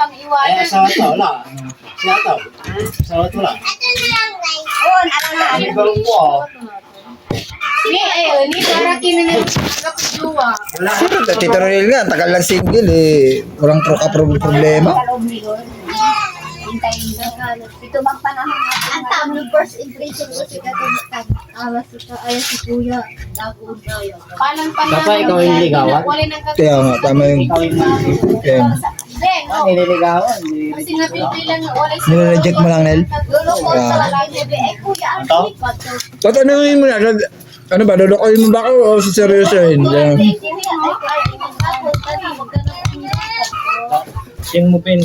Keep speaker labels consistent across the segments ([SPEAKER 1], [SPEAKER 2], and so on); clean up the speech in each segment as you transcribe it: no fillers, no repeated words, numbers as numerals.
[SPEAKER 1] pang-iwanan.
[SPEAKER 2] Sa ito, wala. Sa ito. Sa ito lang. Ano ba rin po?
[SPEAKER 1] Ni para kinin kapjuwa.
[SPEAKER 3] Tito Ronel nga, tagal lang single eh. Walang problema.
[SPEAKER 4] Ito bang panahon natin? Ang tamang first impression ko si Katulad. Ayan si Kuya. Dagod na yun.
[SPEAKER 1] Palang panahon.
[SPEAKER 2] Dapat ikaw yung ligawan?
[SPEAKER 1] Wala nang
[SPEAKER 3] Kaya nga, tama yung... Kaya nga.
[SPEAKER 2] Nililigawan.
[SPEAKER 1] Kasi napipili lang wala
[SPEAKER 3] Nire-reject mo lang, Nel?
[SPEAKER 4] Lolo ko sa lagi. Kuya, ang
[SPEAKER 2] Ito?
[SPEAKER 4] sweet ba ito?
[SPEAKER 3] Tatanungin mo na, ano ba, lulukoyin mo ba ako o siseryosohin?
[SPEAKER 2] Sing mo pin.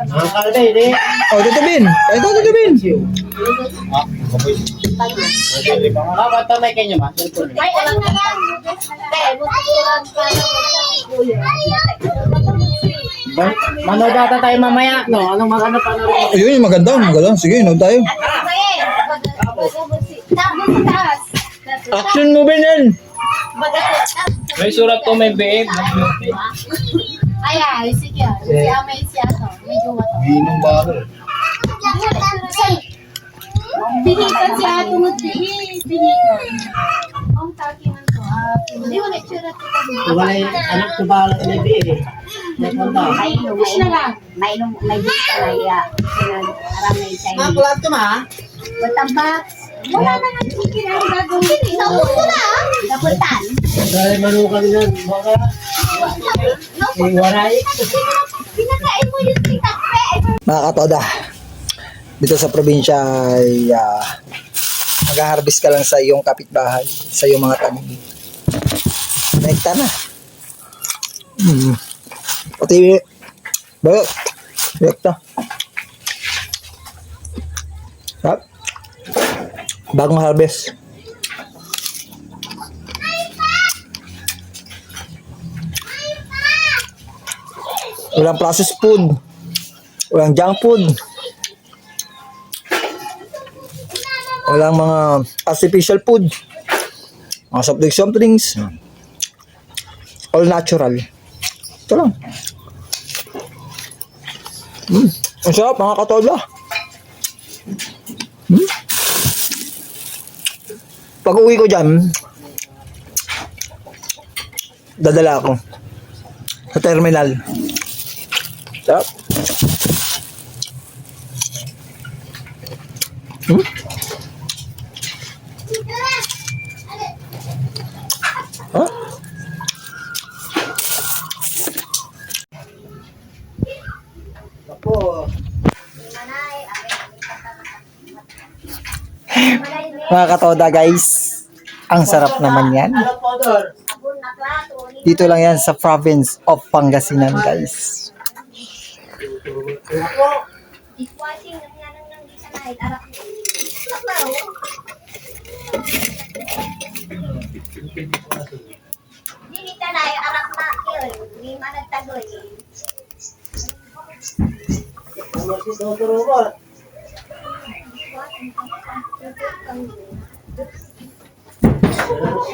[SPEAKER 2] Ang kalabay, di.
[SPEAKER 3] Oh, Tito Bin! Ito, Tito Bin!
[SPEAKER 2] Ah, kapoy. Ba't tamay kayo ma? Cellphone.
[SPEAKER 4] Ay, ano na yan?
[SPEAKER 2] Manood ata tayo mamaya, no? Anong maganda pa na rin?
[SPEAKER 3] Ayun, yung maganda. Sige, nood tayo. Action movie, Nel!
[SPEAKER 2] May surat ko may BM.
[SPEAKER 1] Ay, sige. Si Amay siya to. Medyo mato.
[SPEAKER 3] Binong baro.
[SPEAKER 1] Binikan si Ato mo binikan. Ang takingan to. Hindi mo na-tsura to kami.
[SPEAKER 2] Wala yung anak ko ba lang may BM? Nagpunta.
[SPEAKER 1] Push na lang.
[SPEAKER 4] May gusto na iya. Maraming tayo.
[SPEAKER 2] Makulat ka ma?
[SPEAKER 4] Matambak. Wala na ng chicken ang gagawin. Napunto na. Napuntan.
[SPEAKER 2] Dahil manukan yan. Baka. Waray.
[SPEAKER 4] Pinakain mo yung tikakpe.
[SPEAKER 3] Mga katoda, dito sa probinsya ay mag-harvest ka lang sa iyong kapitbahay, sa iyong mga tanim. Nekta na. Pati, bayo, nekta. Sarap. Bagong harvest. Walang processed food. Walang junk food. Walang mga artificial food. Mga soft drinks. All natural. Ito lang. Ang sarap, mga katoda. Pag uwi ko dyan, dadala ako sa terminal. Sarap. Huh? Mga katoda guys, ang sarap naman yan. Dito lang yan sa province of Pangasinan guys.
[SPEAKER 4] Dishwashing ng yan ang di sa night. Arak mo. Dili ka na yung arak na yun. Hindi man nagtagoy.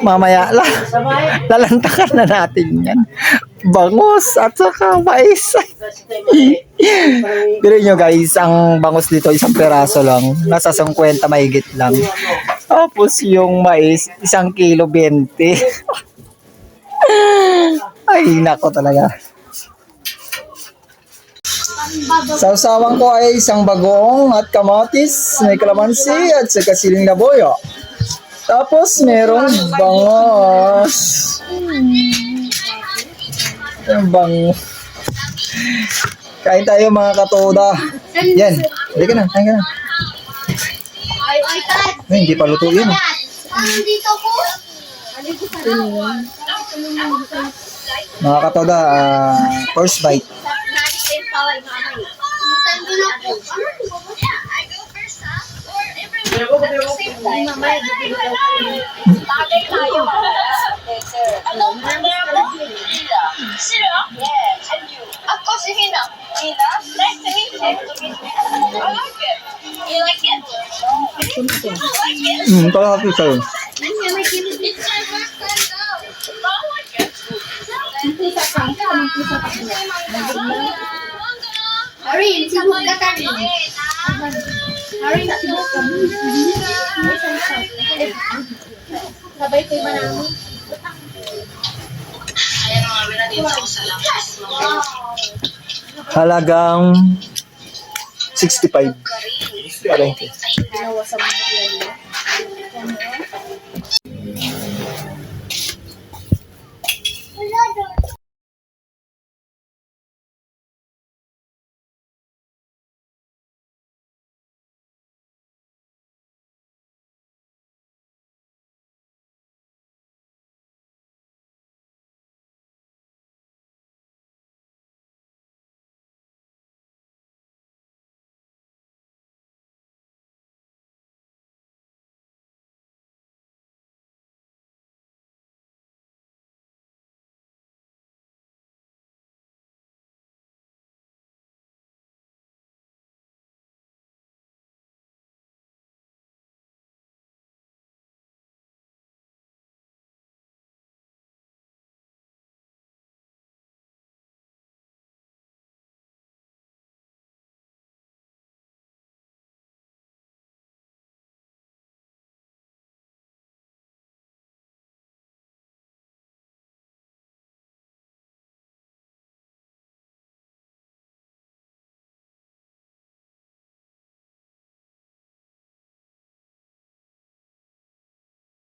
[SPEAKER 3] Mamaya lang, lalantakan na natin yan. Bangus at saka mais. Pero nyo guys, ang bangus dito isang peraso lang. Nasa 50 mahigit lang. Tapos yung mais, 1 kilo 20. Ay, nako talaga. Sausawang ko ay isang bagoong at kamatis, may kalamansi at saka siling na boyo. Tapos merong bangos. Yung bangus. Kain tayo mga katoda. Yan. Hindi ka na. Kain ka na.
[SPEAKER 4] Ay, Tad.
[SPEAKER 3] Ay, hindi pa luto yun.
[SPEAKER 4] Dito ko.
[SPEAKER 3] Mga katoda, first bite.
[SPEAKER 4] Nalis na yung paway mamay. Tando na po. Mamay, bagay tayo.
[SPEAKER 5] Yes, and you? Of course, Hina. Hina? Nice to meet you. I like it. You like it? I like it.
[SPEAKER 3] Parang happy sa'yo.
[SPEAKER 5] It's my first time though. I like it.
[SPEAKER 1] pusa ka. Anong pusa ka?
[SPEAKER 4] Arin, sibuk ka ka rin.
[SPEAKER 1] Arin, sibuk ka. Sabay kayo ba namin?
[SPEAKER 3] Halagang 65. Palengke.
[SPEAKER 1] Ginawa sa mga yan.